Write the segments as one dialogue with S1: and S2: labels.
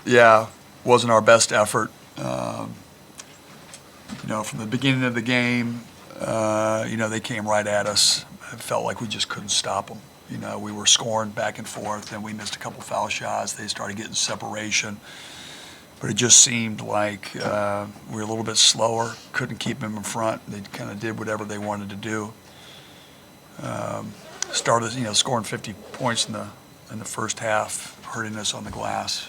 S1: Yeah, wasn't our best effort. From the beginning of the game, they came right at us. It felt like we just couldn't stop them. We were scoring back and forth, and we missed a couple foul shots. They started getting separation. But it just seemed like we were a little bit slower, couldn't keep them in front. They kind of did whatever they wanted to do. Started, scoring 50 points in the first half, hurting us on the glass.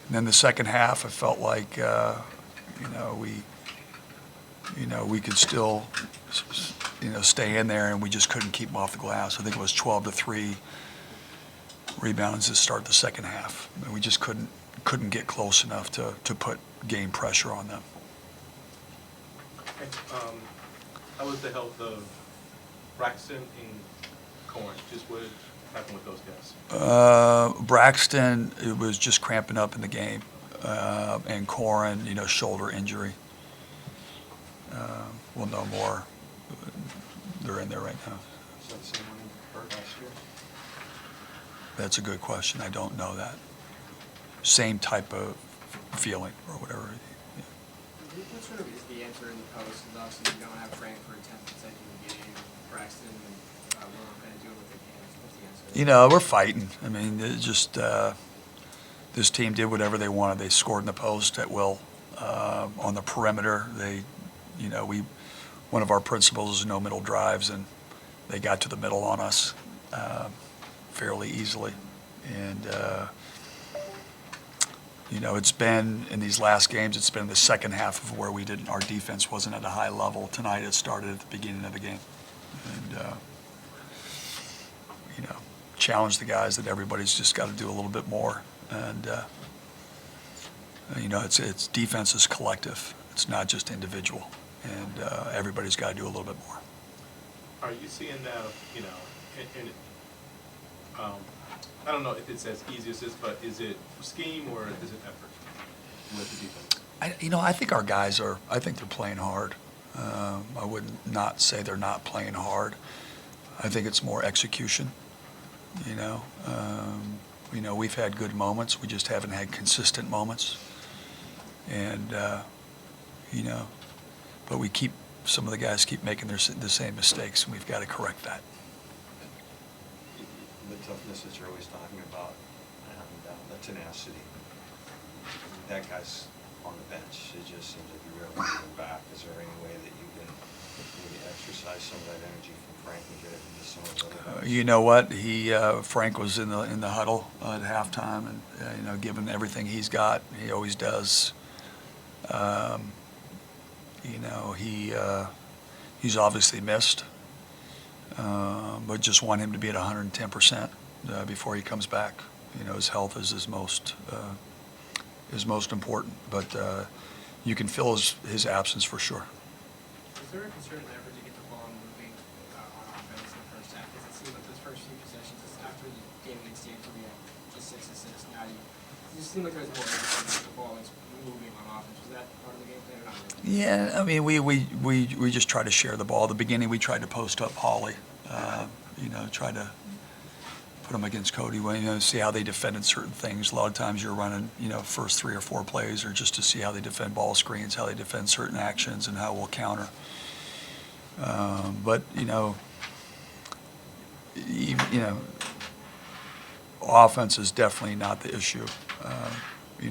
S1: And then the second half, I felt like, we could still, stay in there, and we just couldn't keep them off the glass. I think it was 12-3 rebounds to start the second half. And we just couldn't get close enough to put game pressure on them.
S2: Okay. How was the health of Braxton and Corn? Just what happened with those guys?
S1: Braxton, it was just cramping up in the game, and Corin, shoulder injury. We'll know more. They're in there right now.
S3: Is that the same one who hurt last year?
S1: That's a good question. I don't know that. Same type of feeling or whatever. Yeah.
S4: What sort of is the answer in the post? And obviously you don't have Frank for a 10th consecutive game. Braxton and Willem kind of doing what they can. What's the answer?
S1: We're fighting. I mean, it just this team did whatever they wanted. They scored in the post at will. On the perimeter, one of our principles is no middle drives, and they got to the middle on us fairly easily. And it's been in these last games. It's been the second half of where our defense wasn't at a high level. Tonight it started at the beginning of the game, and challenge the guys that everybody's just got to do a little bit more. And it's defense is collective. It's not just individual, and everybody's got to do a little bit more.
S2: Are you seeing now, I don't know if it's as easy as this, but is it scheme or is it effort with the defense?
S1: I think our guys I think they're playing hard. I would not say they're not playing hard. I think it's more execution. We've had good moments. We just haven't had consistent moments. And, but some of the guys keep making the same mistakes, and we've got to correct that.
S3: The toughness that you're always talking about, and the tenacity. That guy's on the bench. It just seems like you're really moving back. Is there any way that you can maybe exercise some of that energy from Frank and get it into some of the other guys?
S1: You know what? Frank was in the huddle at halftime, and given everything he's got, he always does. He's obviously missed, but just want him to be at 110% before he comes back. His health is his most important, but you can feel his absence for sure.
S4: Is there a concerted effort to get the ball moving on offense in the first half? Because it seemed like those first few possessions, after the game against Stanford, we had just 6 assists. Now it just seemed like there was more effort to get the ball moving on offense. Was that part of the game plan or not really?
S1: Yeah, I mean, we just try to share the ball. At the beginning, we tried to post up Hawley, try to put him against Cody, see how they defended certain things. A lot of times you're running, first 3 or 4 plays, or just to see how they defend ball screens, how they defend certain actions, and how we'll counter. But offense is definitely not the issue.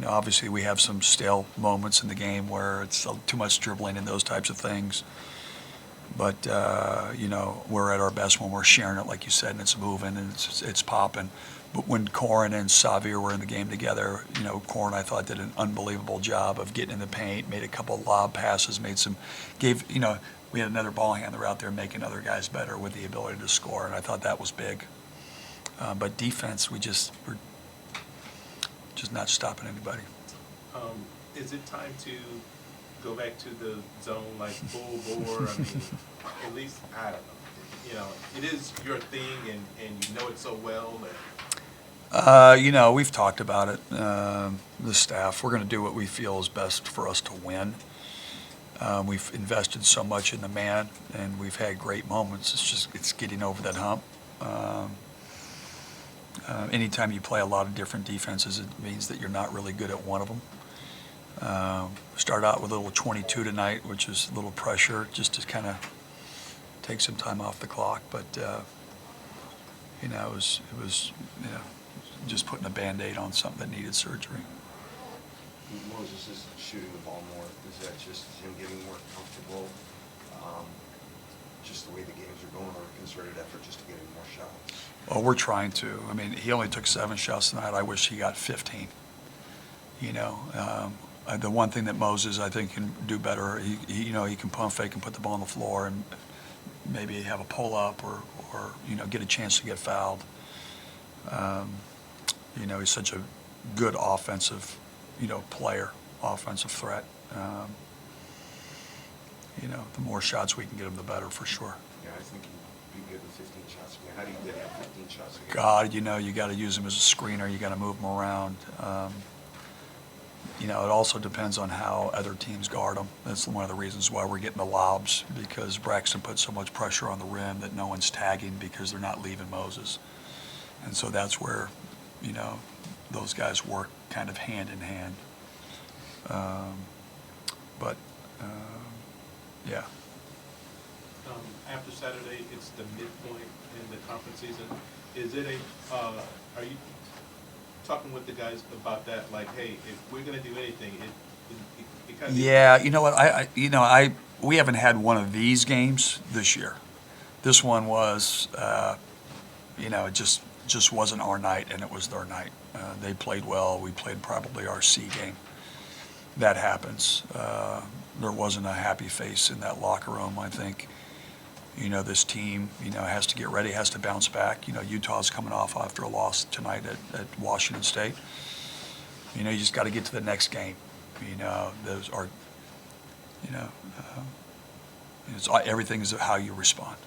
S1: Obviously we have some stale moments in the game where it's too much dribbling and those types of things. But, we're at our best when we're sharing it, like you said, and it's moving and it's popping. But when Corin and Xavier were in the game together, Corin, I thought, did an unbelievable job of getting in the paint, made a couple of lob passes, we had another ball handler out there making other guys better with the ability to score, and I thought that was big. But defense, we're just not stopping anybody.
S2: Is it time to go back to the zone like full bore? I mean, at least, I don't know. It is your thing, and you know it so well.
S1: We've talked about it, the staff. We're going to do what we feel is best for us to win. We've invested so much in the man, and we've had great moments. It's getting over that hump. Anytime you play a lot of different defenses, it means that you're not really good at one of them. Start out with a little 22 tonight, which is a little pressure, just to kind of take some time off the clock. But you know, it was you know, just putting a Band-Aid on something that needed surgery.
S3: Moses is shooting the ball more. Is that just him getting more comfortable? Just the way the games are going, or a concerted effort just to get him more shots?
S1: Well, we're trying to. I mean, he only took 7 shots tonight. I wish he got 15. You know, the one thing that Moses, I think, can do better, you know, he can pump fake and put the ball on the floor and maybe have a pull-up or you know, get a chance to get fouled. You know, he's such a good offensive, you know, player, offensive threat. You know, the more shots we can get him, the better, for sure.
S3: Yeah, I think he'd be good with 15 shots a game. How do you get him 15 shots a game?
S1: God, you know, you got to use him as a screener. You got to move him around. You know, it also depends on how other teams guard him. That's one of the reasons why we're getting the lobs, because Braxton puts so much pressure on the rim that no one's tagging because they're not leaving Moses. And so that's where, you know, those guys work kind of hand in hand. Yeah.
S2: After Saturday, it's the midpoint in the conference season. Is it are you talking with the guys about that? Like, hey, if we're gonna do anything, it kind of.
S1: Yeah, you know what, we haven't had one of these games this year. This one was, you know, it just wasn't our night, and it was their night. They played well. We played probably our C game. That happens. There wasn't a happy face in that locker room. I think, you know, this team, you know, has to get ready, has to bounce back. You know, Utah's coming off after a loss tonight at Washington State. You know, you just got to get to the next game. You know, those are, you know, everything is how you respond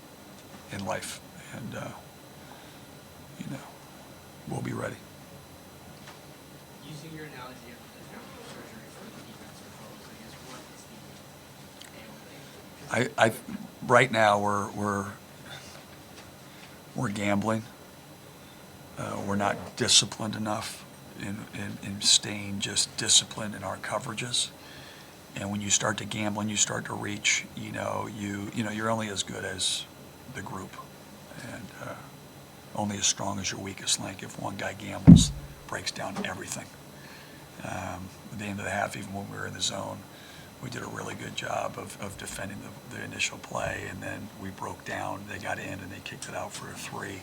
S1: in life. And, you know, we'll be ready.
S4: Using your analogy of the surgery for the defensive foes, I guess what is the ailment?
S1: Right now we're gambling. We're not disciplined enough in staying just disciplined in our coverages. And when you start to gamble and you start to reach, you know, you're only as good as the group, and only as strong as your weakest link. If one guy gambles, breaks down everything. At the end of the half, even when we were in the zone, we did a really good job of defending the initial play, and then we broke down. They got in and they kicked it out for a 3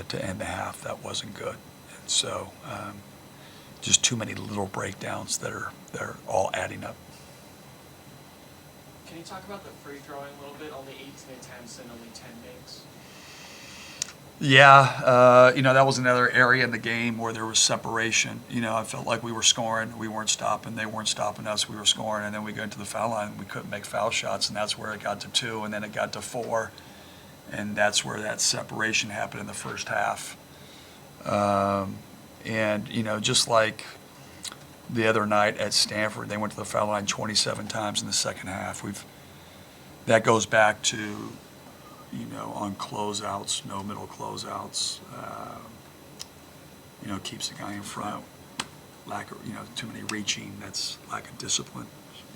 S1: to end the half. That wasn't good. And so just too many little breakdowns that are all adding up.
S4: Can you talk about the free throwing a little bit? Only 18 attempts and only 10 makes.
S1: Yeah, you know, that was another area in the game where there was separation. You know, I felt like we were scoring, we weren't stopping, they weren't stopping us, we were scoring, and then we got into the foul line and we couldn't make foul shots, and that's where it got to 2, and then it got to 4, and that's where that separation happened in the first half. And, you know, just like the other night at Stanford, they went to the foul line 27 times in the second half. That goes back to, you know, on closeouts, no middle closeouts, you know, keeps the guy in front. Lack of, you know, too many reaching. That's lack of discipline,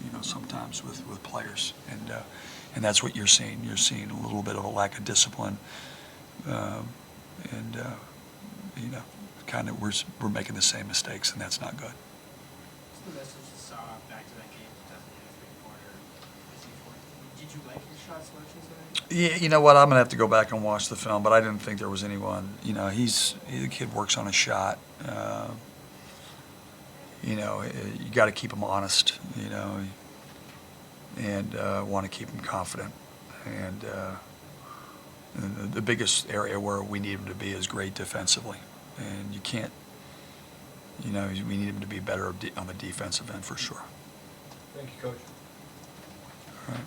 S1: you know, sometimes with players, and that's what you're seeing. You're seeing a little bit of a lack of discipline, and you know, kind of we're making the same mistakes, and that's not good.
S4: What's the message you saw back to that game? Doesn't hit a 3-quarter. Did you like your shot selection tonight?
S1: Yeah, you know what? I'm gonna have to go back and watch the film, but I didn't think there was anyone. You know, the kid works on a shot. You know, you got to keep him honest. You know, and want to keep him confident. And the biggest area where we need him to be is great defensively, and you can't. You know, we need him to be better on the defensive end for sure.
S5: Thank you, Coach.
S1: All right.